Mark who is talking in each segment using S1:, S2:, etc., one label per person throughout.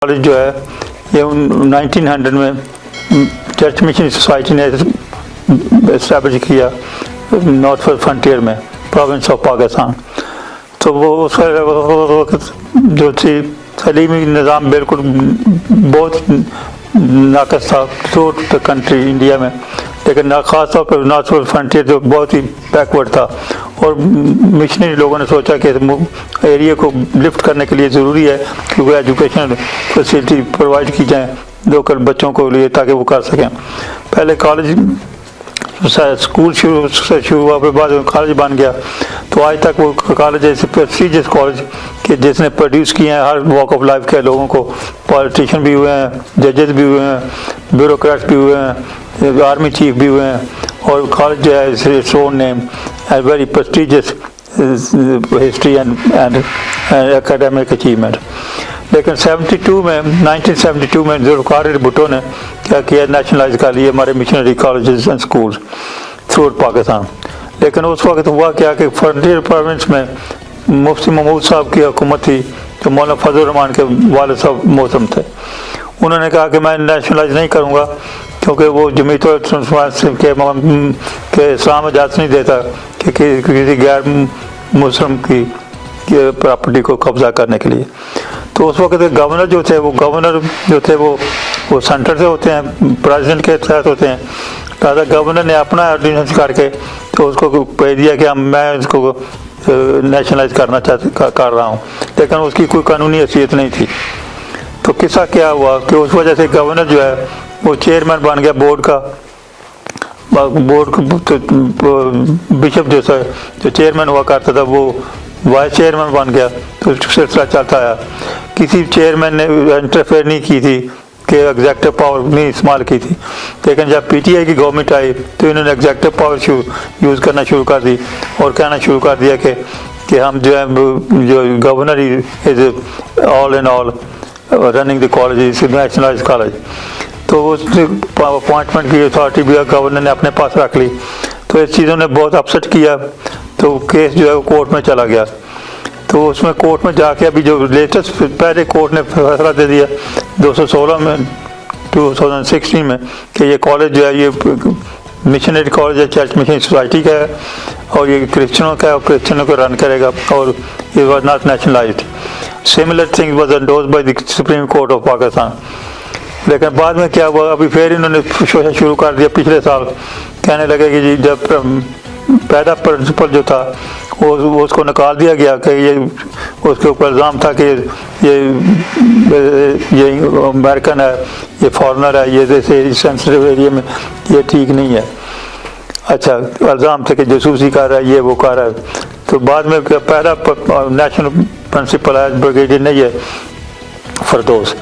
S1: College जो है ये 1900 में चर्च मिशन सोसाइटी ने इस्टेब्लिश किया नॉर्थ वेस्ट फ्रंटियर में प्रोविंस ऑफ पाकिस्तान। तो वो उस वक्त जो थी तलीमी निज़ाम बिल्कुल बहुत नाकस था थ्रू द कंट्री इंडिया में, लेकिन ख़ास तौर पर नॉर्थ वेस्ट फ्रंटियर जो बहुत ही बैकवर्ड था। और मिशनरी लोगों ने सोचा कि एरिया को लिफ्ट करने के लिए ज़रूरी है कि एजुकेशनल फैसिलिटी प्रोवाइड की जाए लोकल बच्चों को लिए ताकि वो कर सकें। पहले कॉलेज स्कूल शुरू हुआ, फिर बाद में कॉलेज बन गया। तो आज तक वो कॉलेज ऐसे प्रेस्टिजियस कॉलेज कि जिसने प्रोड्यूस किए हैं हर वॉक ऑफ लाइफ के लोगों को। पॉलिटिशियन भी हुए हैं, जजेस भी हुए हैं, ब्यूरोक्रेट्स भी हुए हैं, आर्मी चीफ भी हुए हैं। और कॉलेज जो है its own name and very prestigious history and academic achievement. लेकिन 1972 में जुल्फ़िकार अली भुट्टो ने क्या किया, नेशनलाइज कर लिए हमारे missionary colleges and schools through Pakistan. लेकिन उस वक्त हुआ क्या कि फ्रंटियर प्रोविंस में मुफ्ती महमूद साहब की हुकूमत थी, जो मौलाना फजल रहमान के वालिद साहब मौसम थे। उन्होंने कहा कि मैं नेशनलाइज नहीं करूँगा क्योंकि वो जमीयत के इस्लाम इजाज़त नहीं देता कि किसी गैर मुस्लिम की प्रॉपर्टी को कब्जा करने के लिए। तो उस वक्त गवर्नर जो थे वो सेंटर से होते हैं, प्रेसिडेंट के तहत होते हैं। लिहाजा गवर्नर ने अपना ऑर्डिनेंस करके तो उसको कह दिया कि मैं इसको नेशनलाइज कर रहा हूँ, लेकिन उसकी कोई कानूनी हैसियत नहीं थी। तो किस्सा क्या हुआ कि उस वजह से गवर्नर जो है वो चेयरमैन बन गया बोर्ड का। बिशप जो चेयरमैन हुआ करता था वो वाइस चेयरमैन बन गया। तो सिलसिला चलता आया। किसी चेयरमैन ने इंटरफेयर नहीं की थी कि एग्जेक्टिव पावर नहीं इस्तेमाल की थी, लेकिन जब पीटीआई की गवर्नमेंट आई तो इन्होंने एग्जेक्टिव पावर यूज़ करना शुरू कर दी और कहना शुरू कर दिया कि हम जो है जो governor is all in all running the college is nationalise college. तो उस अपॉइंटमेंट की अथॉरिटी भी गवर्नर ने अपने पास रख ली। तो इस चीज़ों ने बहुत अपसेट किया। तो केस जो है वो कोर्ट में चला गया। तो उसमें कोर्ट में जाके अभी जो लेटेस्ट पहले कोर्ट ने फैसला दे दिया 216 में 2016 में कि ये कॉलेज जो है ये मिशनरी कॉलेज है, चर्च मिशन सोसाइटी का है और ये क्रिश्चियनों का है और क्रिश्चियनों को रन करेगा और it was not nationalised. Similar thing was endorsed by the supreme court of Pakistan. लेकिन बाद में क्या हुआ, अभी फिर इन्होंने शोषण शुरू कर दिया पिछले साल। कहने लगे कि जी जब पहला प्रिंसिपल जो था वो उसको निकाल दिया गया कि ये उसके ऊपर इल्ज़ाम था कि ये अमेरिकन है, ये फॉरेनर है, ये जैसे सेंसिटिव एरिया में ये ठीक नहीं है। अच्छा, इल्ज़ाम थे कि जासूसी कर रहा है, ये वो कर रहा है। तो बाद में पहला नेशनल प्रिंसिपल है ब्रिगेडियर नहीं है Firdous,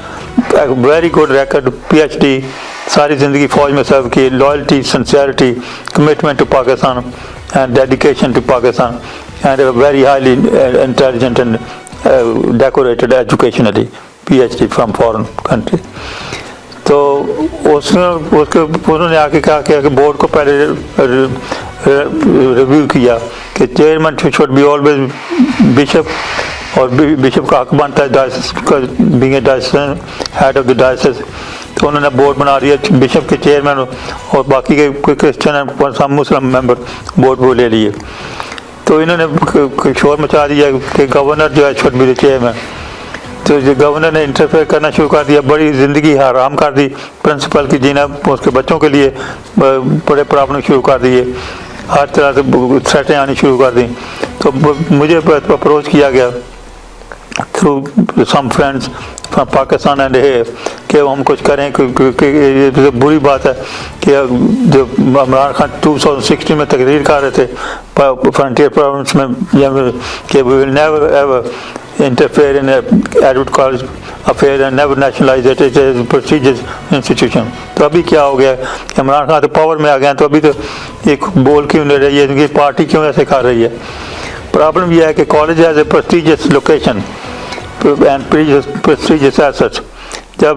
S1: very good record, PhD, सारी ज़िंदगी फ़ौज में सर्व की, loyalty, sincerity, commitment to Pakistan and dedication to Pakistan and very highly intelligent and decorated educationally, PhD from foreign country. तो उन्होंने आके कहा कि बोर्ड को पहले रिव्यू किया कि chairman should be always bishop और बिशप का हक बनता है being a diocese head of the diocese. तो उन्होंने बोर्ड बना दिया, बिशप के चेयरमैन और बाकी के कोई Christian and Muslim member board को ले लिए। तो इन्होंने शोर मचा दिया कि गवर्नर जो है शुड बी द चेयरमैन। तो जो गवर्नर ने इंटरफेयर करना शुरू कर दिया, बड़ी ज़िंदगी हराम कर दी प्रिंसिपल की, जीना उसके बच्चों के लिए बड़े प्रॉब्लम शुरू कर दिए, हर तरह से थ्रेटें आनी शुरू कर दी। तो मुझे अप्रोच किया गया through some friends from Pakistan and here कि हम कुछ करें क्योंकि ये तो बुरी बात है कि जो इमरान खान 2016 में तकरीर कर रहे थे फ्रंटियर प्रोविंस में कि we will never ever interfere in Edward college affair and never nationalise it is a prestigious institution. तो अभी क्या हो गया, इमरान खान तो पावर में आ गए, तो अभी तो एक बोल क्यों नहीं रही है, इनकी पार्टी क्यों ऐसे कर रही है। प्रॉब्लम यह है कि college has a prestigious location and prestigious assets. जब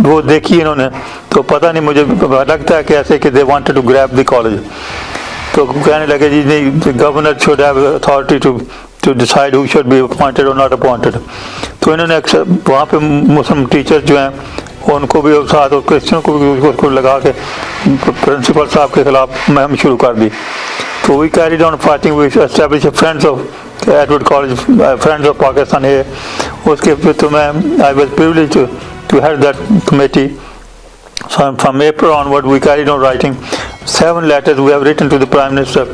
S1: वो देखी इन्होंने तो पता नहीं, मुझे लगता है कि ऐसे कि they wanted to grab the college. तो कहने लगे जी नहीं, governor should have authority to decide who should be appointed or not appointed. तो इन्होंने वहाँ पे मुस्लिम टीचर जो हैं उनको भी साथ और क्रिश्चियन को भी उसको लगा के प्रिंसिपल साहब के खिलाफ मुहिम शुरू कर दी. तो we carried on fighting, we establish friends of Edward college, friends of Pakistan है. उसके फिर तो मैं I was privilege to head that committee. From April onward, we carried on writing 7 letters we have written to the Prime Minister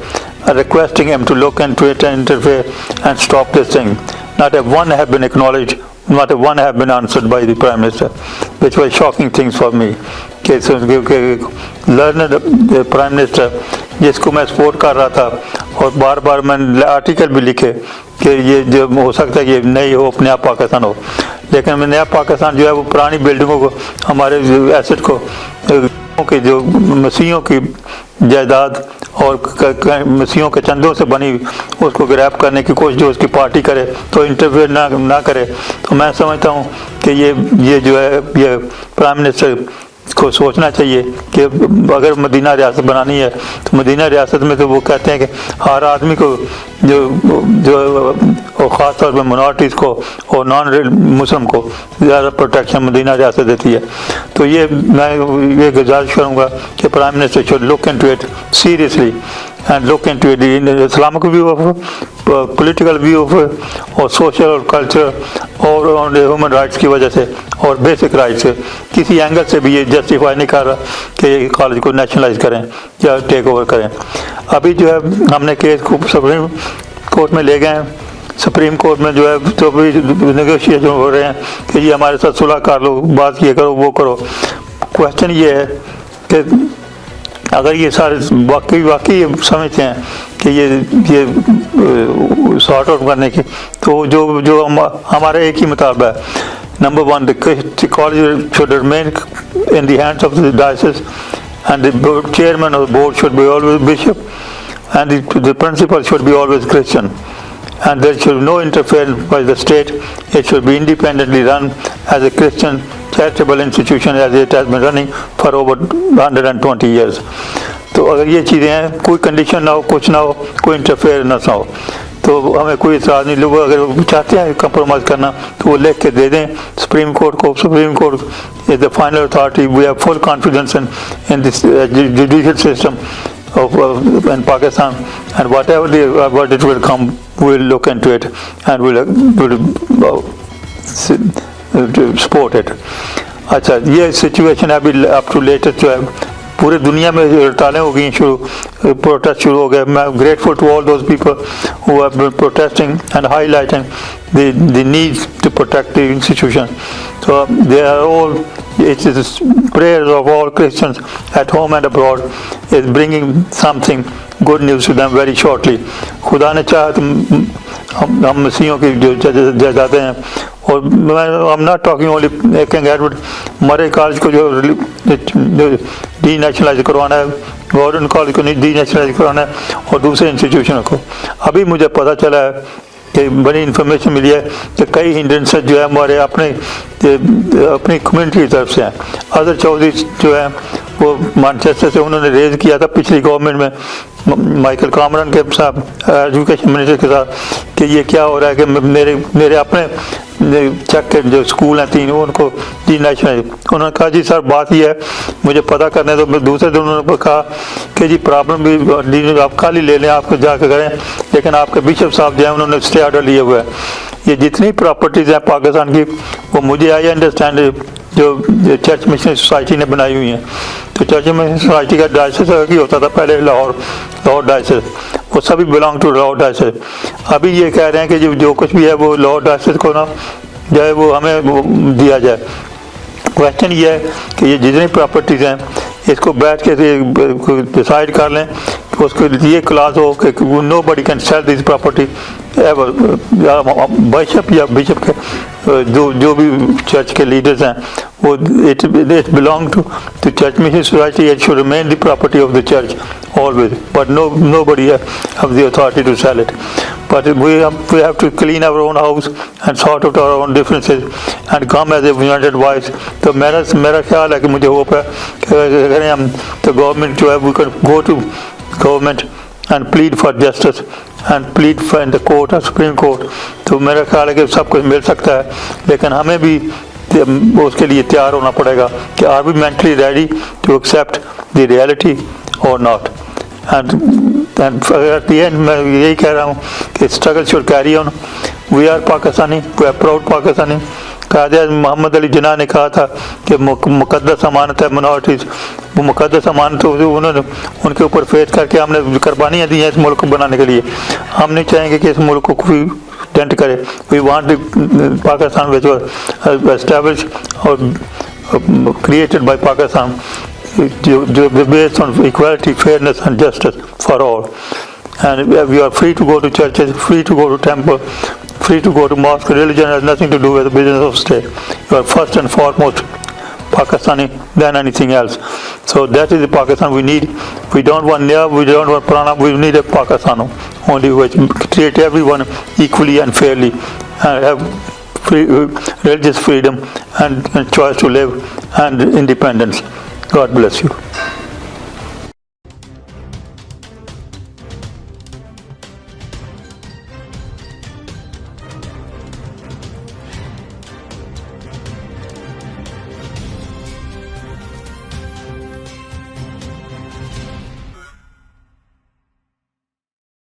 S1: requesting him to look into it and interfere and stop this thing. Not a one have been acknowledged, not a one have been answered by the Prime Minister, which was shocking things for me. Learner prime minister जिसको मैं support कर रहा था और बार बार मैंने article भी लिखे कि ये जो हो सकता है कि नहीं हो, अपने आप पाकिस्तान हो, लेकिन नया पाकिस्तान जो है वो पुरानी बिल्डिंगों को, हमारे एसेट को, कि जो मसीहों की जायदाद और मसीहों के चंदों से बनी उसको ग्रैब करने की कोशिश जो उसकी पार्टी करे तो इंटरफेयर ना करे. तो मैं समझता हूँ कि ये जो है ये प्राइम मिनिस्टर को सोचना चाहिए कि अगर मदीना रियासत बनानी है तो मदीना रियासत में तो वो कहते हैं कि हर आदमी को जो और ख़ास तौर पर मिनॉरिटीज़ को और नॉन मुस्लिम को ज़्यादा प्रोटेक्शन मदीना रियासत देती है. तो ये मैं ये गुजारिश करूँगा कि prime minister should look into it seriously and look into it in the Islamic view of political view of और social और culture और human rights की वजह से और basic rights से किसी एंगल से भी ये जस्टिफाई नहीं कर रहा कि ये कॉलेज को नेशनलाइज करें या टेक ओवर करें. अभी जो है हमने केस को सुप्रीम कोर्ट में ले गए हैं. सुप्रीम कोर्ट में जो है तो भी नेगोशिएशन हो रहे हैं कि ये हमारे साथ सुलह कर लो, बात ये करो वो करो. क्वेश्चन ये है कि अगर ये सारे वाकई समझते हैं कि ये सॉर्ट आउट करने की, तो जो हमारे एक ही मुतालबा है. Number 1, the college should remain in the hands of the diocese and the chairman of the board should be always bishop and the principal should be always Christian, and there should be no interference by the state. It should be independently run as a Christian charitable institution as it has been running for over 120 years. तो अगर ये चीज़ें हैं, कोई condition ना हो, कुछ ना हो, कोई इंटरफेयर ना हो, तो हमें कोई इतराज़ नहीं. लोग अगर चाहते हैं कंप्रोमाइज़ करना तो वो लिख के दे दें सुप्रीम कोर्ट को. Supreme court is the final authority. We have full confidence in this judicial system of in Pakistan, and what it will come, we'll look into it and we'll support it. अच्छा, ये situation अभी up to latest जो है पूरे दुनिया में हड़तालें हो गई शुरू, प्रोटेस्ट शुरू हो गए. मैं grateful to all those people who have been protesting and highlighting the need to protect the institution. So they are all, it is prayers of all Christians at home and abroad is bringing something good news to them very shortly. खुदा ने चाहा तो हम मसीहों की जो जायदादें हैं, और I'm not talking only king Edward मरे कॉलेज को जो डी नेशनलाइज करवाना है, गवर्नमेंट कॉलेज को डी नेशनलाइज करवाना है, और दूसरे इंस्टीट्यूशन को. अभी मुझे पता चला है कि बड़ी इन्फॉर्मेशन मिली है कि कई हिंड्रेंसेस जो है हमारे अपनी कम्युनिटी की तरफ से हैं. अदर चौधरी जो है वो मैनचेस्टर से उन्होंने रेज किया था पिछली गवर्नमेंट में माइकल कामरन के साथ, एजुकेशन मिनिस्टर के साथ, कि ये क्या हो रहा है कि मेरे अपने चेक के जो स्कूल हैं 3 उनको डी नेशनल. उन्होंने कहा जी सर बात ये है, मुझे पता करने तो दूसरे दिन उन्होंने कहा कि जी प्रॉब्लम भी आप कल ही ले लें, आपको जाकर करें, लेकिन आपके बिशप साहब जो है उन्होंने स्टे ऑर्डर लिए हुए हैं. ये जितनी प्रॉपर्टीज़ हैं पाकिस्तान की वो मुझे आई अंडरस्टैंड जो चर्च मिशनरी सोसाइटी ने बनाई हुई हैं. तो चर्च मिशनरी सोसाइटी का डायसेस ही होता था पहले, लाहौर डायसेस, वो सभी बिलोंग टू लाहौर डायसेस. अभी ये कह रहे हैं कि जो कुछ भी है वो लाहौर डायसेस को ना जो है वो हमें दिया जाए. क्वेश्चन ये है कि ये जितनी प्रॉपर्टीज़ हैं इसको बैठ के डिसाइड कर लें कि उसको ये क्लास हो कि nobody can sell this property ever. Bishop या बिशप के जो भी चर्च के लीडर्स हैं वो it belong to church missionary society. It should remain the property of the church always, but nobody have the authority to sell it. But we have to clean our own house and sort out our own differences and come as a united voice. तो मेरा ख्याल है कि मुझे hope है कि अगर हम तो गवर्नमेंट जो है we can go to government and plead for justice and plead for in the court or Supreme Court. तो मेरा ख्याल है कि सब कुछ मिल सकता है, लेकिन हमें भी उसके लिए तैयार होना पड़ेगा कि are we mentally ready to accept the reality or not. And at the end मैं यही कह रहा हूँ कि struggle should carry on. We are Pakistani, we are proud Pakistani. कायद मोहम्मद अली जिन्ना ने कहा था कि मुकद्दस अमानत है मिनॉरिटीज़, वो मुकद्दस अमानत उन्होंने उनके ऊपर फेथ करके हमने कुर्बानियाँ दी हैं इस मुल्क को बनाने के लिए. हम नहीं चाहेंगे कि इस मुल्क को कोई डेंट करे. We want Pakistan which was established और क्रिएटेड बाय पाकिस्तान जो based on equality, fairness and justice for all. And we are free to go to churches, free to go to temple, free to go to mosque. Religion has nothing to do with the business of state. You are first and foremost Pakistani than anything else. So that is the Pakistan we need. We don't want Nia, we don't want Pranab, we need a Pakistan only which treat everyone equally and fairly and have religious freedom and choice to live and independence. God bless you.